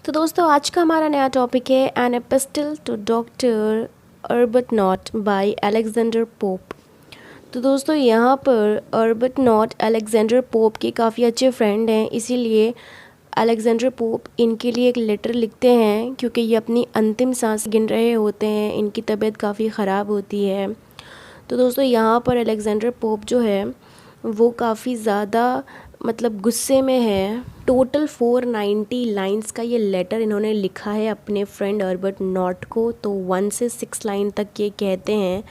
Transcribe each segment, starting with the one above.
तो दोस्तों आज का हमारा नया टॉपिक है an epistle to doctor Arbuthnot by Alexander Pope. तो दोस्तों यहाँ पर अर्बटनॉट अलेक्जेंडर पोप के काफ़ी अच्छे फ्रेंड हैं, इसीलिए अलेक्जेंडर पोप इनके लिए एक लेटर लिखते हैं क्योंकि ये अपनी अंतिम सांस गिन रहे होते हैं, इनकी तबीयत काफ़ी ख़राब होती है। तो दोस्तों यहाँ पर अलेक्जेंडर पोप जो है वो काफ़ी ज़्यादा गुस्से में है। टोटल 490 लाइंस का ये लेटर इन्होंने लिखा है अपने फ्रेंड अर्बर्ट नॉट को। तो 1 से 6 लाइन तक ये कहते हैं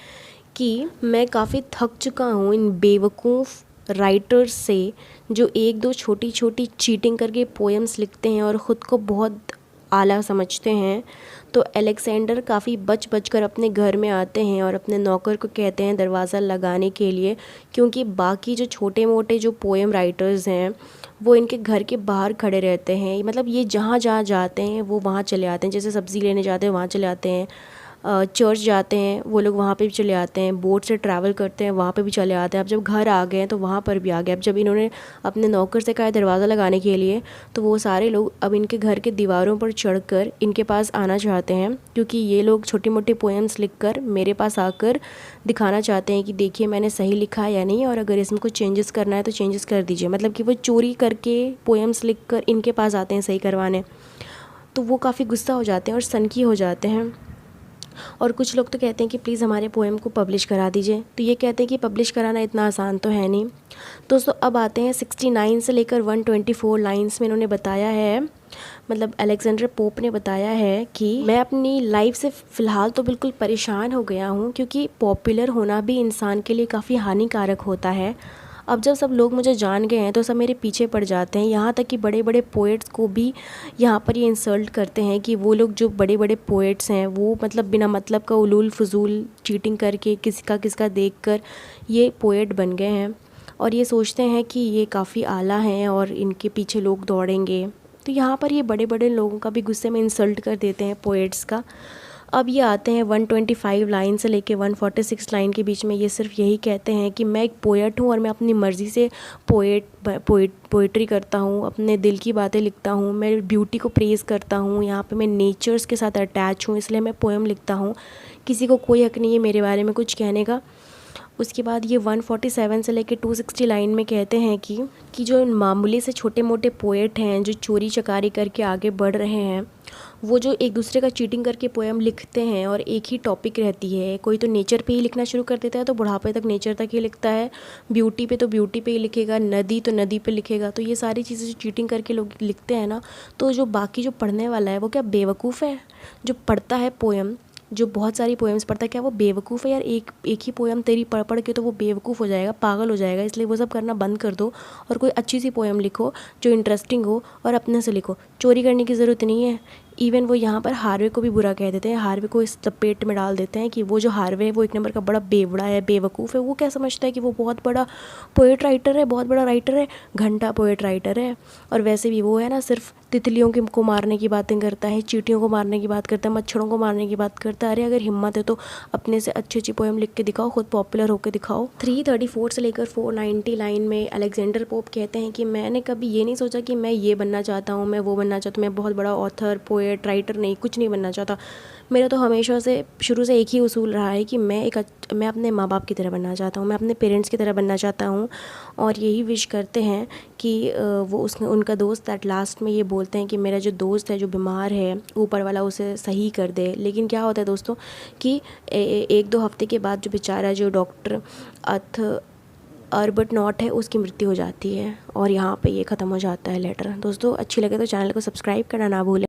कि मैं काफ़ी थक चुका हूँ इन बेवकूफ़ राइटर्स से जो एक दो छोटी छोटी चीटिंग करके पोएम्स लिखते हैं और ख़ुद को बहुत आला समझते हैं। तो अलेक्जेंडर काफ़ी बच कर अपने घर में आते हैं और अपने नौकर को कहते हैं दरवाज़ा लगाने के लिए, क्योंकि बाकी जो छोटे मोटे जो पोएम राइटर्स हैं वो इनके घर के बाहर खड़े रहते हैं। ये जहाँ जहाँ जाते हैं वो वहाँ चले आते हैं, जैसे सब्ज़ी लेने जाते हैं वहाँ चले आते हैं, चर्च जाते हैं वो लोग वहाँ पे भी चले आते हैं, बोट से ट्रैवल करते हैं वहाँ पे भी चले आते हैं। अब जब घर आ गए हैं तो वहाँ पर भी आ गए। अब जब इन्होंने अपने नौकर से कहा है दरवाज़ा लगाने के लिए तो वो सारे लोग अब इनके घर के दीवारों पर चढ़कर इनके पास आना चाहते हैं, क्योंकि ये लोग छोटी मोटी पोएम्स लिखकर मेरे पास आकर दिखाना चाहते हैं कि देखिए मैंने सही लिखा है या नहीं, और अगर इसमें कुछ चेंजेस करना है तो चेंजेस कर दीजिए। कि वो चोरी करके पोएम्स लिख कर इनके पास आते हैं सही करवाने। तो वो काफ़ी गुस्सा हो जाते हैं और सनकी हो जाते हैं, और कुछ लोग तो कहते हैं कि प्लीज़ हमारे पोएम को पब्लिश करा दीजिए। तो ये कहते हैं कि पब्लिश कराना इतना आसान तो है नहीं। दोस्तों अब आते हैं 69 से लेकर 124 लाइंस में इन्होंने बताया है, अलेक्जेंडर पोप ने बताया है कि मैं अपनी लाइफ से फ़िलहाल तो बिल्कुल परेशान हो गया हूँ, क्योंकि पॉपुलर होना भी इंसान के लिए काफ़ी हानिकारक होता है। अब जब सब लोग मुझे जान गए हैं तो सब मेरे पीछे पड़ जाते हैं, यहाँ तक कि बड़े बड़े पोएट्स को भी यहाँ पर ये इंसल्ट करते हैं कि वो लोग जो बड़े बड़े पोएट्स हैं वो बिना मतलब का उलूल फजूल चीटिंग करके किसका देख कर ये पोएट बन गए हैं, और ये सोचते हैं कि ये काफ़ी आला हैं और इनके पीछे लोग दौड़ेंगे। तो यहाँ पर ये बड़े बड़े लोगों का भी गुस्से में इंसल्ट कर देते हैं पोएट्स का। अब ये आते हैं 125 लाइन से लेके 146 लाइन के बीच में, ये सिर्फ यही कहते हैं कि मैं एक पोएट हूँ और मैं अपनी मर्ज़ी से पोएट्री करता हूँ, अपने दिल की बातें लिखता हूँ, मैं ब्यूटी को प्रेज़ करता हूँ, यहाँ पे मैं नेचर्स के साथ अटैच हूँ इसलिए मैं पोएम लिखता हूँ, किसी को कोई हक नहीं है मेरे बारे में कुछ कहने का। उसके बाद ये 147 से लेकर 260 लाइन में कहते हैं कि जो मामूली से छोटे मोटे पोएट हैं जो चोरी चकारी करके आगे बढ़ रहे हैं, वो जो एक दूसरे का चीटिंग करके पोएम लिखते हैं और एक ही टॉपिक रहती है, कोई तो नेचर पे ही लिखना शुरू कर देता है तो बुढ़ापे तक नेचर तक ही लिखता है, ब्यूटी पे तो ब्यूटी पे ही लिखेगा, नदी तो नदी पे लिखेगा। तो ये सारी चीज़ें जो चीटिंग करके लोग लिखते हैं ना, तो जो बाकी जो पढ़ने वाला है वो क्या बेवकूफ़ है? जो पढ़ता है पोएम, जो बहुत सारी पोएम्स पढ़ता है, क्या वो बेवकूफ़ है यार? एक ही पोएम तेरी पढ़ पढ़ के तो वो बेवकूफ़ हो जाएगा, पागल हो जाएगा। इसलिए वो सब करना बंद कर दो और कोई अच्छी सी पोएम लिखो जो इंटरेस्टिंग हो और अपने से लिखो। चोरी करने की ज़रूरत नहीं है। इवन वो यहाँ पर हार्वे को भी बुरा कह देते हैं, हार्वे को इस लपेट में डाल देते हैं कि वो जो हार्वे है वो एक नंबर का बड़ा बेवड़ा है, बेवकूफ़ है। वो क्या समझता है कि वो बहुत बड़ा पोएट राइटर है, बहुत बड़ा राइटर है, घंटा पोएट राइटर है। और वैसे भी वो है ना सिर्फ तितलियों को मारने की बातें करता है, चींटियों को मारने की बात करता है, मच्छरों को मारने की बात करता है। अरे अगर हिम्मत है तो अपने से अच्छी अच्छी पोएम लिख के दिखाओ, खुद पॉपुलर होकर दिखाओ। 334 से लेकर 490 लाइन में अलेक्जेंडर पोप कहते हैं कि मैंने कभी ये नहीं सोचा कि मैं ये बनना चाहता हूँ, मैं वो बनना चाहता हूँ, मैं बहुत बड़ा ऑथर पोएट राइटर नहीं, कुछ नहीं बनना चाहता। मेरा तो हमेशा से शुरू से एक ही उसूल रहा है कि मैं अपने माँ बाप की तरह बनना चाहता हूँ, मैं अपने पेरेंट्स की तरह बनना चाहता हूँ। और यही विश करते हैं कि उनका दोस्त एट लास्ट में ये बोलते हैं कि मेरा जो दोस्त है जो बीमार है ऊपर वाला उसे सही कर दे। लेकिन क्या होता है दोस्तों कि एक दो हफ्ते के बाद जो बेचारा जो डॉक्टर अर्बर्ट नॉट है उसकी मृत्यु हो जाती है, और यहाँ पे ये ख़त्म हो जाता है लेटर। दोस्तों अच्छी लगे तो चैनल को सब्सक्राइब करना ना भूलें।